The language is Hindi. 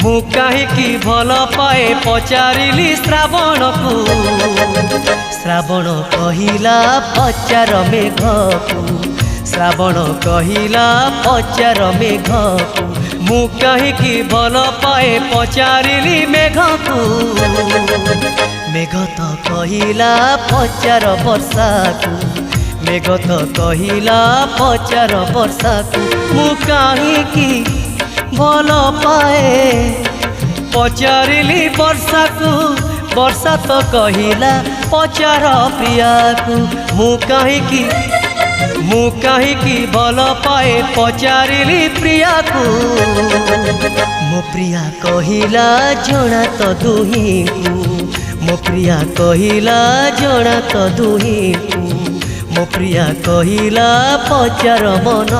ମୁଁ କାହିଁକି ଭଲ ପାଏ ପଚାରିଲି ଶ୍ରାବଣ को श्रावण कहिला पचार मेघକୁ श्रावण कहिला पचार मेघକୁ ମୁଁ କାହିଁକି ଭଲ ପାए पचारिली मेघକୁ मेघ तो कहिला पचार वर्षा को मेघ तो कहिला पचार वर्षा को ମୁଁ काहिकी भल पाए पचारिली वर्षा को वर्षा तो कहिला पचार प्रिया को ମୁଁ काहिकी भल पाए पचारिली प्रिया को मो प्रिया कहिला जणा तो दुही को मो प्रिया कहिला जणा तो दुही को मो प्रिया कहिला पचार मन।